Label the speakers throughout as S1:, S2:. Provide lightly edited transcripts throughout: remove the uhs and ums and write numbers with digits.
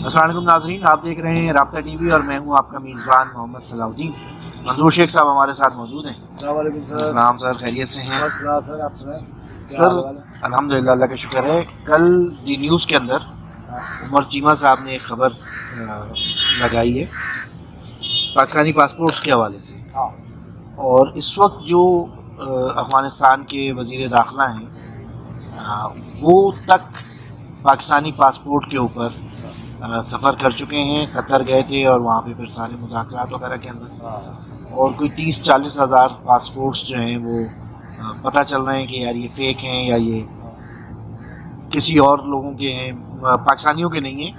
S1: السلام علیکم ناظرین، آپ دیکھ رہے ہیں رابطہ ٹی وی اور میں ہوں آپ کا میزبان محمد صلاح الدین۔ منظور شیخ صاحب ہمارے ساتھ موجود ہیں۔
S2: السلام علیکم سر۔
S1: السلام سر، خیریت سے ہیں؟
S2: بس کلاس سر، آپ سنائیں
S1: سر الحمدللہ، اللہ کا شکر ہے۔ کل دی نیوز کے اندر عمر چیمہ صاحب نے ایک خبر لگائی ہے پاکستانی پاسپورٹس کے حوالے سے، اور اس وقت جو افغانستان کے وزیر داخلہ ہیں وہ تک پاکستانی پاسپورٹ کے اوپر سفر کر چکے ہیں، قطر گئے تھے اور وہاں پہ پھر سارے مذاکرات وغیرہ کے اندر، اور کوئی 30-40 ہزار پاسپورٹس جو ہیں وہ پتہ چل رہے ہیں کہ یار یہ فیک ہیں یا یہ کسی اور لوگوں کے ہیں، پاکستانیوں کے نہیں ہیں،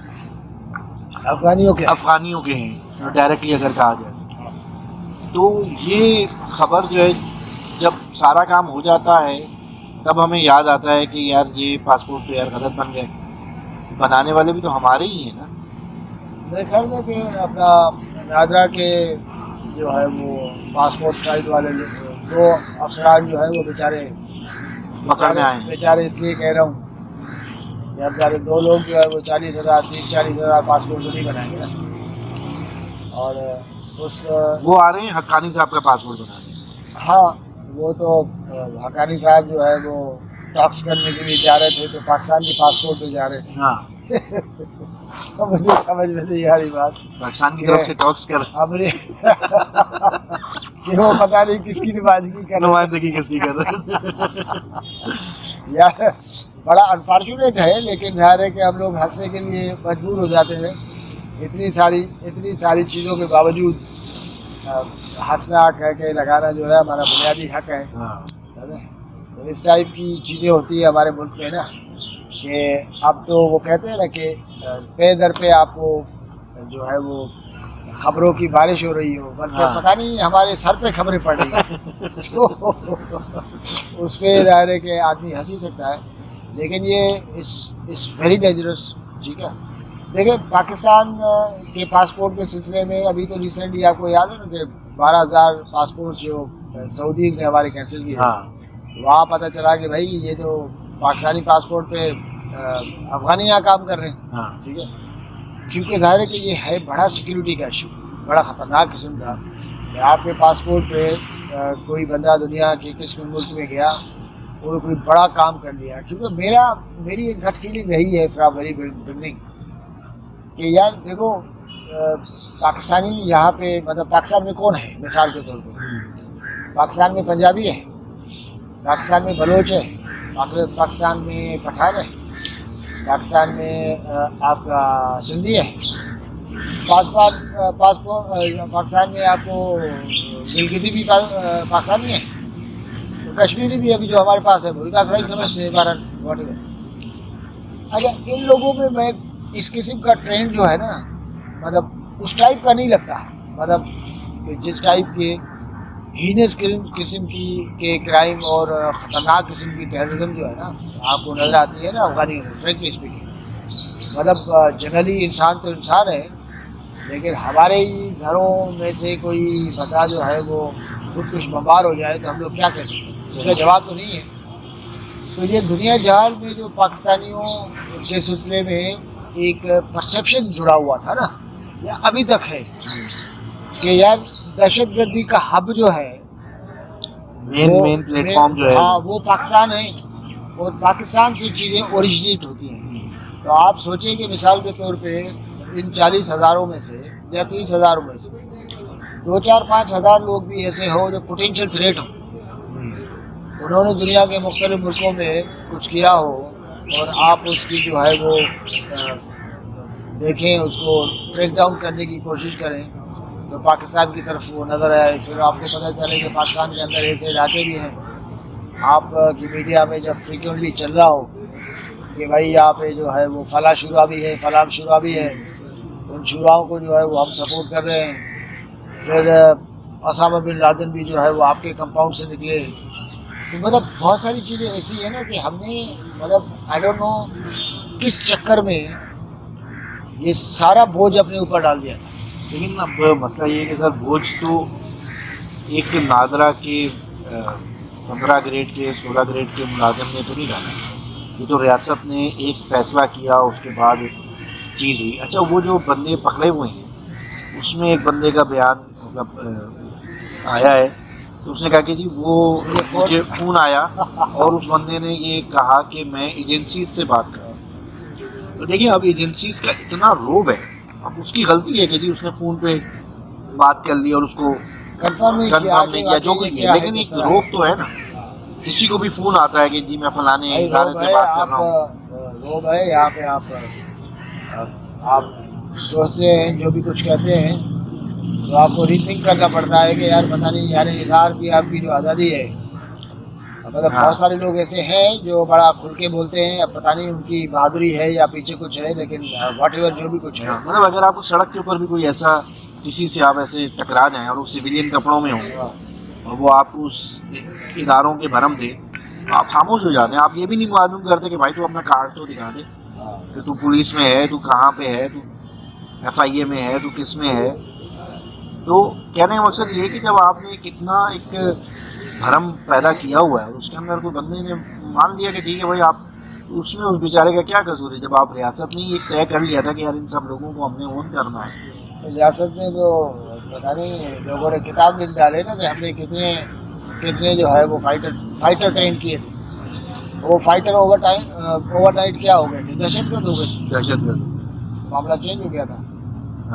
S1: افغانیوں کے ہیں ڈائریکٹلی اگر کہا جائے تو۔ یہ خبر جو ہے جب سارا کام ہو جاتا ہے تب ہمیں یاد آتا ہے کہ یار یہ پاسپورٹ تو یار غلط بن گئے، بنانے والے بھی تو ہمارے ہی ہیں نا۔
S2: میرے خیال میں کہ اپنا نادرا کے جو ہے وہ پاسپورٹ سائٹ والے دو افسران جو ہے وہ بیچارے اس لیے کہہ رہا ہوں کہ اب بیچارے دو لوگ جو ہے وہ 30-40 ہزار پاسپورٹ تو نہیں بنائیں گے نا، اور
S1: وہ آ رہے ہیں حقانی صاحب کا پاسپورٹ بنانے۔
S2: ہاں، وہ تو حقانی صاحب جو ہے وہ ٹاکس کرنے کے لیے جا رہے تھے تو پاکستان کے پاسپورٹ پہ جا رہے تھے۔
S1: ہاں
S2: مجھے سمجھ میں نہیں آ رہی بات،
S1: پاکستان کی طرف سے ٹاکس کر
S2: کہ وہ پتہ نہیں کس کی
S1: نمائندگی کس کی کر رہے
S2: یار بڑا انفارچونیٹ ہے، لیکن ظاہر ہے کہ ہم لوگ ہنسنے کے لیے مجبور ہو جاتے ہیں۔ اتنی ساری چیزوں کے باوجود ہنسنا کہہ کے لگانا جو ہے ہمارا بنیادی حق ہے۔ اس ٹائپ کی چیزیں ہوتی ہیں ہمارے ملک میں نا، کہ اب تو وہ کہتے ہیں نا کہ پے در پہ آپ کو جو ہے وہ خبروں کی بارش ہو رہی ہو، بلکہ پتہ نہیں ہمارے سر پہ خبریں پڑ رہی ہیں تو اس پہ ظاہر ہے کہ آدمی ہنس ہی سکتا ہے، لیکن یہ اس ویری ڈینجرس۔ ٹھیک ہے، دیکھیں پاکستان کے پاسپورٹ کے سلسلے میں ابھی تو ریسنٹلی آپ کو یاد ہے نا کہ 12,000 پاسپورٹ جو سعودیز نے ہمارے کینسل کیے، وہاں پتہ چلا کہ بھائی یہ تو پاکستانی پاسپورٹ پہ افغانی یہاں کام کر رہے ہیں۔ ٹھیک ہے، کیونکہ ظاہر ہے کہ یہ ہے بڑا سیکیورٹی کا ایشو، بڑا خطرناک قسم کا، کہ آپ کے پاسپورٹ پہ کوئی بندہ دنیا کے کس ملک میں گیا اور کوئی بڑا کام کر لیا۔ کیونکہ میری ایک گٹ فیلنگ رہی ہے فرام ویری بگننگ کہ یار دیکھو پاکستانی یہاں پہ، مطلب پاکستان میں کون ہے؟ مثال کے طور پہ پاکستان میں پنجابی ہے، پاکستان میں بلوچ ہے، پاکستان میں پٹھان ہے، پاکستان میں آپ کا سندھی ہے، پاکستان میں آپ کو گلگتی بھی پاکستانی ہے، کشمیری بھی ابھی جو ہمارے پاس ہے وہ بھی پاکستانی سمجھتے ہیں۔ واٹ ایور، اگر ان لوگوں میں اس قسم کا ٹرینڈ جو ہے نا، مطلب اس ٹائپ کا نہیں لگتا، مطلب کہ جس ٹائپ کے ہینس قسم کے کرائم اور خطرناک قسم کی ٹیررزم جو ہے نا آپ کو نظر آتی ہے نا افغانیوں میں، فرینکلی اسپیکنگ۔ مطلب جنرلی انسان تو انسان ہے، لیکن ہمارے ہی گھروں میں سے کوئی بندہ جو ہے وہ خودکش بمبار ہو جائے تو ہم لوگ کیا کر سکتے ہیں؟ اس کا جواب تو نہیں ہے۔ تو یہ دنیا جہان میں جو پاکستانیوں کے سلسلے میں ایک پرسیپشن جڑا ہوا تھا نا، یہ ابھی تک ہے کہ یار دہشت گردی کا ہب جو ہے،
S1: مین پلیٹ فارم جو ہے،
S2: ہاں وہ پاکستان ہے، اور پاکستان سے چیزیں اوریجنیٹ ہوتی ہیں۔ تو آپ سوچیں کہ مثال کے طور پہ ان 40 ہزاروں میں سے یا 30 ہزاروں میں سے 2-4-5 ہزار لوگ بھی ایسے ہو جو پوٹینشیل تھریٹ ہو، انہوں نے دنیا کے مختلف ملکوں میں کچھ کیا ہو، اور آپ اس کی جو ہے وہ دیکھیں، اس کو ٹریک ڈاؤن کرنے کی کوشش کریں تو پاکستان کی طرف وہ نظر آئے، پھر آپ کو پتہ چلے کہ پاکستان کے اندر ایسے علاقے بھی ہیں۔ آپ کی میڈیا میں جب فریکوینٹلی چل رہا ہو کہ بھائی یہاں پہ جو ہے وہ فلاں شورا بھی ہے، فلاں شورا بھی ہے، ان شوراؤں کو جو ہے وہ ہم سپورٹ کر رہے ہیں، پھر اسامہ بن لادن بھی جو ہے وہ آپ کے کمپاؤنڈ سے نکلے، تو مطلب بہت ساری چیزیں ایسی ہیں نا کہ ہم نے مطلب آئی ڈونٹ نو کس چکر میں یہ سارا بوجھ اپنے اوپر ڈال دیا تھا۔
S1: لیکن اب مسئلہ یہ ہے کہ سر بوجھ تو ایک نادرا کے 15 گریڈ کے 16 گریڈ کے ملازم نے تو نہیں ڈالا، یہ تو ریاست نے ایک فیصلہ کیا، اس کے بعد چیز ہوئی. اچھا وہ جو بندے پکڑے ہوئے ہیں اس میں ایک بندے کا بیان مطلب آیا ہے تو اس نے کہا کہ جی وہ مجھے فون آیا اور اس بندے نے یہ کہا کہ میں ایجنسیز سے بات کر رہا ہوں. تو دیکھیں اب ایجنسیز کا اتنا روب ہے, اب اس کی غلطی ہے کہ جی اس نے فون پہ بات کر لی اور اس کو
S2: کنفرم نہیں
S1: کیا جو کچھ بھی ہے, لیکن ایک روب تو ہے نا. کسی کو بھی فون آتا ہے کہ جی میں فلانے ادارے سے بات کر رہا ہوں.
S2: روب ہے یہاں پہ. آپ سوچتے ہیں جو بھی کچھ کہتے ہیں تو آپ کو ری تھنک کرنا پڑتا ہے کہ یار پتہ نہیں یار اظہار کی آپ کی جو آزادی ہے, مطلب بہت سارے لوگ ایسے ہیں جو بڑا کھل کے بولتے ہیں, اب پتہ نہیں ان کی بہادری ہے یا پیچھے کچھ ہے, لیکن واٹ ایور جو بھی کچھ ہے,
S1: مطلب اگر آپ کو سڑک کے اوپر بھی کوئی ایسا کسی سے آپ ایسے ٹکرا جائیں اور وہ سویلین کپڑوں میں ہوں اور وہ آپ کو اس اداروں کے بھرم دے, آپ خاموش ہو جاتے ہیں. آپ یہ بھی نہیں معلوم کرتے کہ بھائی تو اپنا کارڈ تو دکھا دے کہ تو پولیس میں ہے, تو کہاں پہ ہے, تو ایف آئی اے میں ہے, تو کس میں ہے. تو کہنے کا مقصد یہ ہے کہ جب آپ نے کتنا ایک بھرم پیدا کیا ہوا ہے اور اس کے اندر کوئی بندے نے مان لیا کہ ٹھیک ہے بھائی آپ, اس میں اس بیچارے کا کیا قصور ہے جب آپ ریاست نے ایک طے کر لیا تھا کہ یار ان سب لوگوں کو ہم نے اون کرنا ہے.
S2: ریاست نے تو پتہ نہیں لوگوں نے کتاب لکھ ڈالے نا کہ ہم نے کتنے جو ہے وہ فائٹر ٹرین کیے تھے. وہ فائٹر اوور نائٹ کیا ہو گئے تھے, دہشت گرد ہو گئے تھے,
S1: دہشت گرد
S2: معاملہ چینج ہو گیا تھا.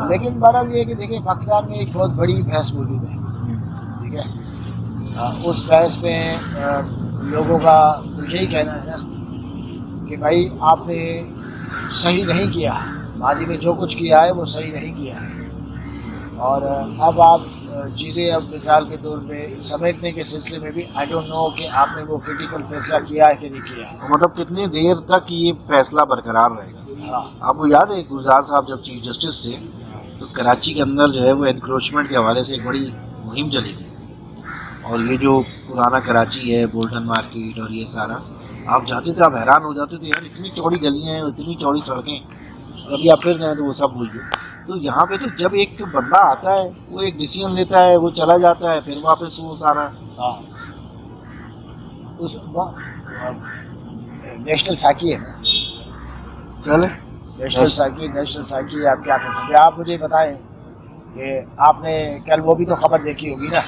S2: لیکن بہرحال یہ ہے کہ دیکھیں پاکستان میں ایک بہت بڑی بحث موجود ہے, ٹھیک ہے. اس بحث میں لوگوں کا تو یہی کہنا ہے نا کہ بھائی آپ نے صحیح نہیں کیا, ماضی میں جو کچھ کیا ہے وہ صحیح نہیں کیا ہے, اور اب آپ چیزیں اب مثال کے طور پہ سمیٹنے کے سلسلے میں بھی آئی ڈونٹ نو کہ آپ نے وہ کریٹیکل فیصلہ کیا ہے کہ نہیں کیا ہے.
S1: مطلب کتنی دیر تک یہ فیصلہ برقرار رہے گا. آپ کو یاد ہے گلزار صاحب جب چیف جسٹس تھے تو کراچی کے اندر جو ہے وہ انکروچمنٹ کے حوالے سے ایک بڑی مہم چلی تھی, اور یہ جو پرانا کراچی ہے بولٹن مارکیٹ اور یہ سارا آپ جاتے تھے آپ حیران ہو جاتے تھے یار اتنی چوڑی گلیاں ہیں, اتنی چوڑی سڑکیں, ابھی آپ پھر جائیں تو وہ سب بھول گئے. تو یہاں پہ تو جب ایک بندہ آتا ہے وہ ایک ڈیسیژن لیتا ہے, وہ چلا جاتا ہے, پھر واپس وہ سارا
S2: اس نیشنل ساکی ہے نا,
S1: چلے
S2: نیشنل ساکی آپ کیا کر سکتے ہیں. آپ مجھے بتائیں کہ آپ نے کل وہ بھی تو خبر دیکھی ہوگی نا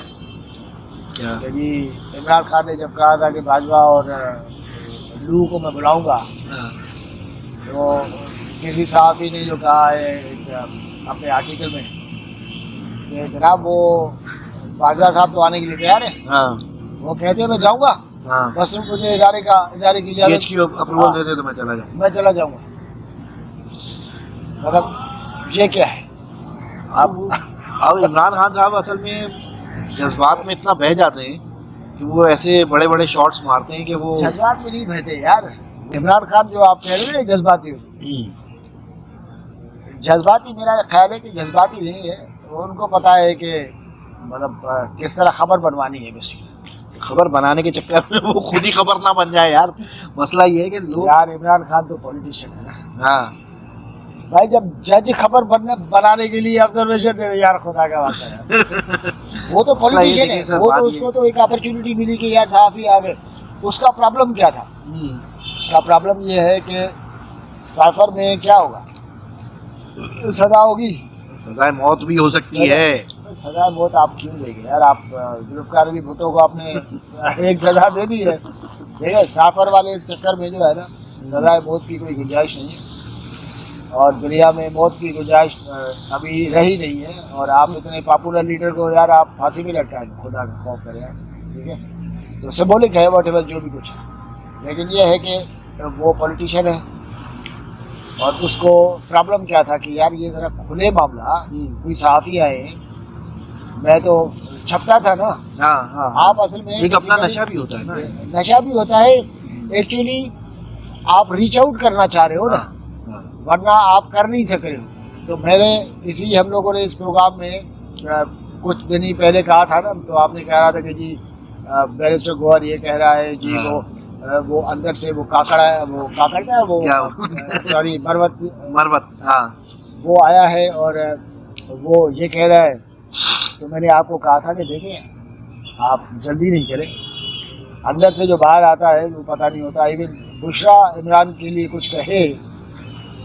S1: کیا
S2: کہ جی عمران خان نے جب کہا تھا کہ باجوہ اور لو کو میں بلاؤں گا, تو کسی صحافی نے جو کہا ہے اپنے آرٹیکل میں کہ جناب وہ باجوہ صاحب تو آنے کے لیے تیار ہے, وہ کہتے ہیں میں جاؤں گا, بس مجھے ادارے کی اجازت
S1: اپروول دے دے تو میں چلا
S2: جاؤں گا. مطلب یہ کیا ہے؟
S1: اب عمران خان صاحب اصل میں جذبات میں اتنا بہہ جاتے ہیں کہ وہ ایسے بڑے بڑے شاٹس مارتے ہیں کہ وہ
S2: جذبات میں نہیں بہتے یار. عمران خان جو آپ کہہ رہے ہیں جذباتی میرا خیال ہے کہ جذباتی نہیں ہے, ان کو پتہ ہے کہ مطلب کس طرح خبر بنوانی ہے. بیسیکلی
S1: خبر بنانے کے چکر میں وہ خود ہی خبر نہ بن جائے یار. مسئلہ یہ ہے کہ لوگ
S2: یار عمران خان تو پولیٹیشین ہے نا.
S1: ہاں
S2: بھائی جب جج خبر بنانے کے لیے آبزرویشن دے یار خدا کا واسطہ ہے, وہ تو پولیٹیشین ہے, وہ تو اس کو تو ایک اپرچونٹی ملی کہ یار صحافی آ گئے. اس کا پرابلم کیا تھا؟ اس کا پرابلم یہ ہے کہ سائفر میں کیا ہوگا, سزا ہوگی,
S1: سزائے موت بھی ہو سکتی ہے.
S2: سزا موت آپ کیوں دیں گے یار؟ آپ ذوالفقار علی بھٹو کو آپ نے ایک سزا دے دی ہے, دیکھیں سائفر والے اس چکر میں جو ہے نا سزائے موت کی کوئی گنجائش نہیں ہے, اور دنیا میں موت کی گنجائش ابھی رہی نہیں ہے. اور آپ اتنے پاپولر لیڈر کو یار آپ پھانسی میں لٹکائیں, خدا کا خوف کریں, ٹھیک ہے. تو سمبولک ہے واٹ ایور جو بھی کچھ ہے, لیکن یہ ہے کہ وہ پولیٹیشین ہے, اور اس کو پرابلم کیا تھا کہ یار یہ ذرا کھلے معاملہ, کوئی صحافی آئے, میں تو چھپتا تھا نا. آپ اصل میں
S1: ایک اپنا نشہ بھی ہوتا ہے نا,
S2: نشہ بھی ہوتا ہے ایکچولی. آپ ریچ آؤٹ کرنا چاہ رہے ہو نا, ورنہ آپ کر نہیں سک رہے ہو. تو میں نے ہم لوگوں نے اس پروگرام میں کچھ دن ہی پہلے کہا تھا نا, تو آپ نے کہہ رہا تھا کہ جی بیرسٹر گوہر یہ کہہ رہا ہے جی وہ اندر سے وہ کاکڑ ہے, وہ کاکڑ کا وہ سوری مروت وہ آیا ہے اور وہ یہ کہہ رہا ہے. تو میں نے آپ کو کہا تھا کہ دیکھیں آپ جلدی نہیں کریں, اندر سے جو باہر آتا ہے وہ پتہ نہیں ہوتا. ایون بشرا عمران کے لیے کچھ کہے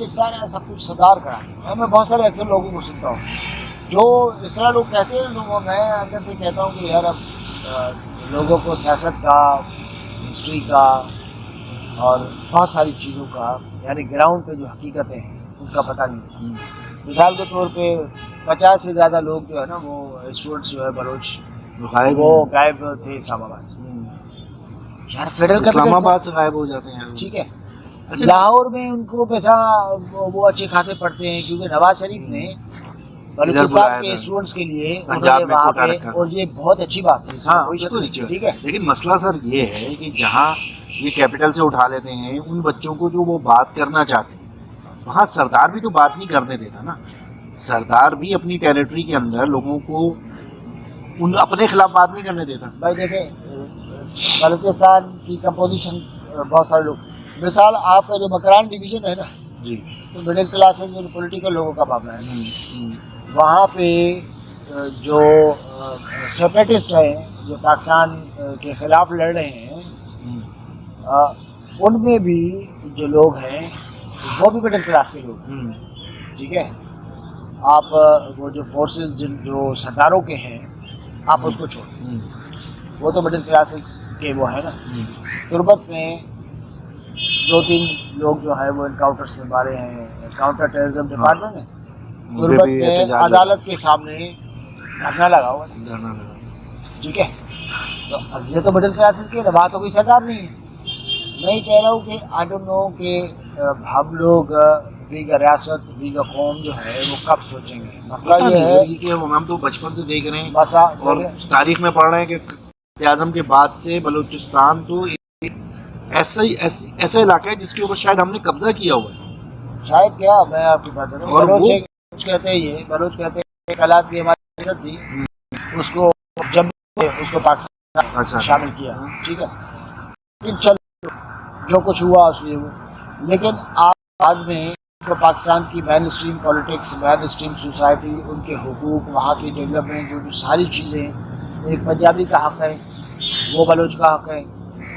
S2: یہ سارا سب کچھ سرکار کراتے ہیں. میں بہت سارے اکثر لوگوں کو سنتا ہوں جو اس طرح لوگ کہتے ہیں لوگوں. میں اندر سے کہتا ہوں کہ یار اب لوگوں کو سیاست کا، ہسٹری کا اور بہت ساری چیزوں کا، یعنی گراؤنڈ پہ جو حقیقتیں ہیں ان کا پتہ نہیں. مثال کے طور پہ 50 سے زیادہ لوگ جو ہے نا وہ اسٹوڈنٹس جو ہے بلوچ وہ غائب تھے اسلام آباد سے. یار فیڈرل
S1: اسلام آباد سے غائب ہو جاتے ہیں.
S2: ٹھیک ہے، لاہور میں ان کو پیسہ وہ اچھے خاصے پڑھتے ہیں کیونکہ نواز شریف نے بلوچستان کے اسٹوڈنٹس کے لیے وہاں پہ، اور یہ بہت اچھی بات ہے.
S1: ہاں ٹھیک ہے، لیکن مسئلہ سر یہ ہے کہ جہاں یہ کیپٹل سے اٹھا لیتے ہیں ان بچوں کو جو وہ بات کرنا چاہتے ہیں وہاں سردار بھی تو بات نہیں کرنے دیتا نا. سردار بھی اپنی ٹیریٹری کے اندر لوگوں کو ان اپنے خلاف بات نہیں کرنے دیتا.
S2: بھائی دیکھیں بلوچستان کی کمپوزیشن بہت سارے لوگ، مثال آپ کا جو مکران ڈویژن ہے نا
S1: جی،
S2: تو مڈل کلاس ہے، جو پولیٹیکل لوگوں کا معاملہ ہے. وہاں پہ جو سیپریٹسٹ ہیں جو پاکستان کے خلاف لڑ رہے ہیں ان میں بھی جو لوگ ہیں وہ بھی مڈل کلاس کے لوگ ہیں. ٹھیک ہے، آپ وہ جو فورسز جو سرداروں کے ہیں آپ اس کو چھوڑیں، وہ تو مڈل کلاسز کے وہ ہیں نا. تربت میں 2-3 لوگ جو ہے وہ انکاؤنٹرس میں مارے ہیں. کاؤنٹر ٹیررزم ڈپارٹمنٹ ہے تربت میں عدالت کے سامنے دھرنا لگا ہوا ہے. ٹھیک ہے، تو اب یہ تو مڈل کلاسز کے وہاں تو کوئی سردار نہیں ہے. میں کہہ رہا ہوں کہ آئی ڈونٹ نو کہ ہم لوگ بیگا ریاست بیگا قوم جو ہے وہ کب سوچیں گے. مسئلہ یہ ہے
S1: کہ ہم تو بچپن سے دیکھ رہے ہیں
S2: اور
S1: تاریخ میں پڑھ رہے ہیں کہ اعظم کے بعد سے بلوچستان تو ایسا علاقہ ہے جس کے اوپر شاید ہم نے قبضہ کیا ہوا ہے.
S2: شاید کیا، میں آپ کی بات کر رہا ہوں. بلوچ کہتے ہیں یہ بلوچ کہتے ہیں حالات کی ہماری عزت تھی اس کو جب اس کو پاکستان شامل کیا. ٹھیک ہے، لیکن چلو جو کچھ ہوا اس لیے وہ. لیکن آپ بعد میں پاکستان کی مین اسٹریم پالیٹکس، مین اسٹریم سوسائٹی، ان کے حقوق، وہاں کی ڈیولپمنٹ، جو ساری چیزیں، ایک پنجابی کا حق ہے، وہ بلوچ کا حق ہے،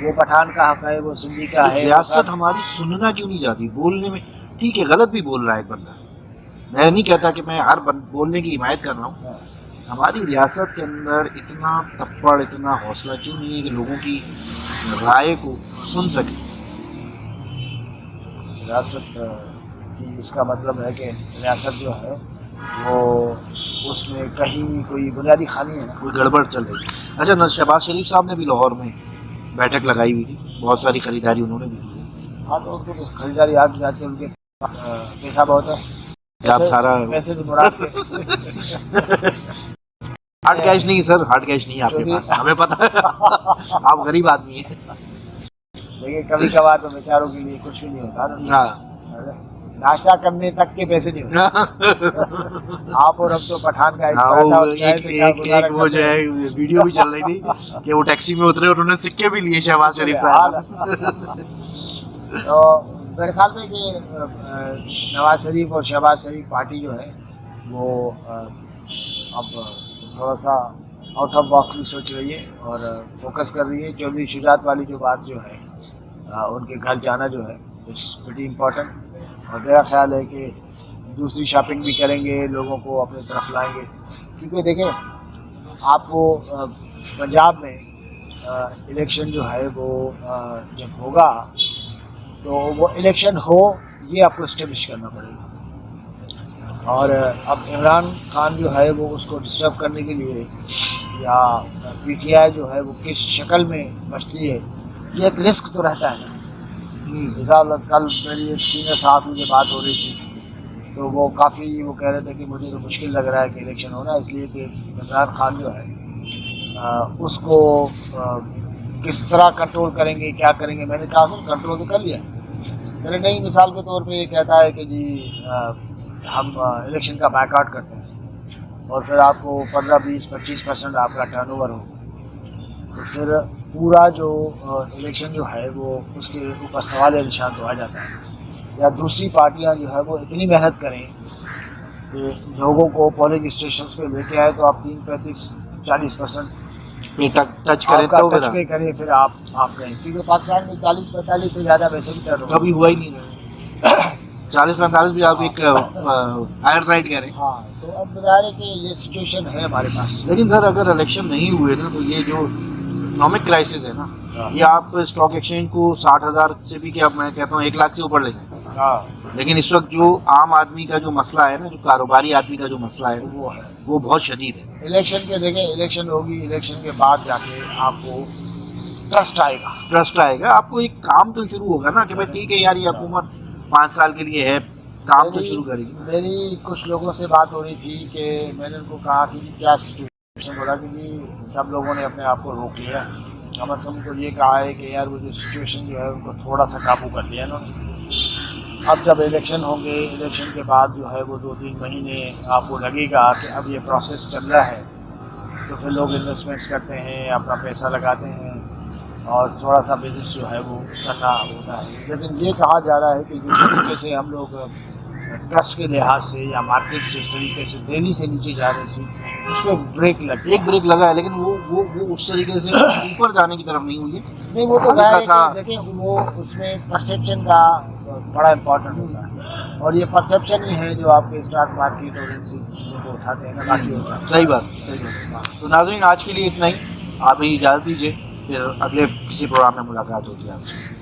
S2: وہ پٹھان کا حق ہے، وہ سندھی کا ہے.
S1: ریاست ہماری سننا کیوں نہیں جاتی؟ بولنے میں ٹھیک ہے غلط بھی بول رہا ہے ایک بندہ، میں نہیں کہتا کہ میں ہر بولنے کی حمایت کر رہا ہوں. ہماری ریاست کے اندر اتنا تپڑ، اتنا حوصلہ کیوں نہیں ہے کہ لوگوں کی رائے کو سن سکے؟
S2: ریاست کی اس کا مطلب ہے کہ ریاست جو ہے وہ اس میں کہیں کوئی بنیادی خامی ہے نا،
S1: کوئی گڑبڑ چل رہی ہے. اچھا، شہباز شریف صاحب نے بھی لاہور میں بیٹھک لگائی ہوئی تھی، بہت ساری خریداری انہوں نے بھی کی ہے.
S2: ہاں تو ان کو خریداری آج کل ان کے پیسہ بہت ہے.
S1: آپ سارا
S2: پیسے سے مراد
S1: ہارڈ کیش نہیں سر، ہارڈ کیش نہیں آپ کے پاس، ہمیں پتہ ہے آپ غریب آدمی ہیں.
S2: دیکھیے کبھی کبھار تو بیچاروں کے لیے کچھ بھی نہیں ہوتا، ناشتہ کرنے تک کے پیسے نہیں ہوتے. آپ اور ہم تو پٹھان کا
S1: ایک وہ جو ہے ویڈیو بھی چل رہی تھی کہ وہ ٹیکسی میں اترے اور انہوں نے سکے بھی لیے شہباز شریف صاحب.
S2: تو میرے خیال میں کہ نواز شریف اور شہباز شریف پارٹی جو ہے وہ اب تھوڑا سا آؤٹ آف باکس بھی سوچ رہی ہے اور فوکس کر رہی ہے. چودھری شجاعت والی جو بات جو ہے ان کے گھر جانا جو ہے اٹس ویری امپورٹنٹ. اور میرا خیال ہے کہ دوسری شاپنگ بھی کریں گے، لوگوں کو اپنی طرف لائیں گے. کیونکہ دیکھیں آپ کو پنجاب میں الیکشن جو ہے وہ جب ہوگا تو وہ الیکشن ہو یہ آپ کو اسٹیبلش کرنا پڑے گا. اور اب عمران خان جو ہے وہ اس کو ڈسٹرب کرنے کے لیے یا پی ٹی آئی جو ہے وہ کس شکل میں بچتی ہے یہ ایک رسک تو رہتا ہے نا. مثال کل میری ایک سینئر صحافی سے بات ہو رہی تھی تو وہ کافی وہ کہہ رہے تھے کہ مجھے تو مشکل لگ رہا ہے کہ الیکشن ہونا، اس لیے کہ عمران خان جو ہے اس کو کس طرح کنٹرول کریں گے، کیا کریں گے. میں نے کہا سر کنٹرول تو کر لیا. میں نے نہیں، مثال کے طور پہ یہ کہتا ہے کہ جی ہم الیکشن کا بیک آؤٹ کرتے ہیں اور پھر آپ کو 15-20-25% آپ کا ٹرن اوور ہو تو پھر پورا جو الیکشن جو ہے وہ اس کے اوپر سوال نشان تو آ جاتا ہے. یا دوسری پارٹیاں جو ہے وہ اتنی محنت کریں کہ لوگوں کو پولنگ اسٹیشنز پہ لے کے آئے تو آپ 30-35-40%
S1: ٹچ کریں تو
S2: ٹچ پہ کریں پھر آپ کہیں. کیونکہ پاکستان میں 40-45 سے زیادہ ویسے بھی ٹرن
S1: کبھی ہوا ہی نہیں. 40-45 بھی آپ ایک ہائر سائڈ کہہ رہے ہیں.
S2: ہاں تو اب بتا رہے کہ یہ سچویشن ہے ہمارے پاس.
S1: لیکن سر اگر الیکشن نہیں ہوئے نا تو یہ جو اکنامک کرائسس ہے نا یہ آپ اسٹاک ایکسچینج کو 60,000 سے بھی کیا میں کہتا ہوں 1 لاکھ سے اوپر لے جائیں.
S2: ہاں
S1: لیکن اس وقت جو عام آدمی کا جو مسئلہ ہے نا جو کاروباری آدمی کا جو مسئلہ ہے
S2: وہ ہے.
S1: وہ بہت شدید ہے.
S2: الیکشن کے دیکھیں الیکشن ہوگی, الیکشن کے بعد جا کے آپ کو ٹرسٹ آئے گا.
S1: ٹرسٹ آئے گا, آپ کو ایک کام تو شروع ہوگا نا کہ بھائی ٹھیک ہے یار یہ حکومت 5 سال کے لیے ہے, کام تو شروع کرے گی.
S2: میری کچھ لوگوں سے بات ہو رہی تھی کہ میں نے ان کو کہا کہ کیا سچویشن ہو رہا, کیونکہ سب لوگوں نے اپنے آپ کو روک لیا. کم از کم کو یہ کہا ہے کہ یار وہ جو سچویشن جو ہے ان کو تھوڑا سا قابو کر لیا انہوں نے. اب جب الیکشن ہوں گے, الیکشن کے بعد جو ہے وہ 2-3 مہینے آپ کو لگے گا کہ اب یہ پروسیس چل رہا ہے, تو پھر لوگ انویسٹمنٹس کرتے ہیں, اپنا پیسہ لگاتے ہیں اور تھوڑا سا بزنس جو ہے وہ کرنا ہوتا ہے. لیکن یہ کہا جا رہا ہے کہ جس طریقے سے ہم لوگ ٹرسٹ کے لحاظ سے یا مارکیٹ جس طریقے سے تیزی سے نیچے جا رہی تھی اس کو ایک بریک
S1: لگا ہے, لیکن وہ اس طریقے سے اوپر جانے کی طرف نہیں ہوئی ہے.
S2: نہیں, وہ تو ظاہر ہے کہ دیکھیں وہ اس میں پرسیپشن کا بڑا امپورٹنٹ ہوتا ہے, اور یہ پرسیپشن ہی ہے جو آپ کے اسٹاک مارکیٹ اور ان چیزوں کو اٹھاتے ہیں نا, باقی ہوتا ہے.
S1: صحیح بات. تو ناظرین آج کے لیے اتنا ہی, آپ ہی اجازت دیجیے, پھر اگلے کسی پروگرام میں ملاقات ہوگی آپ سے.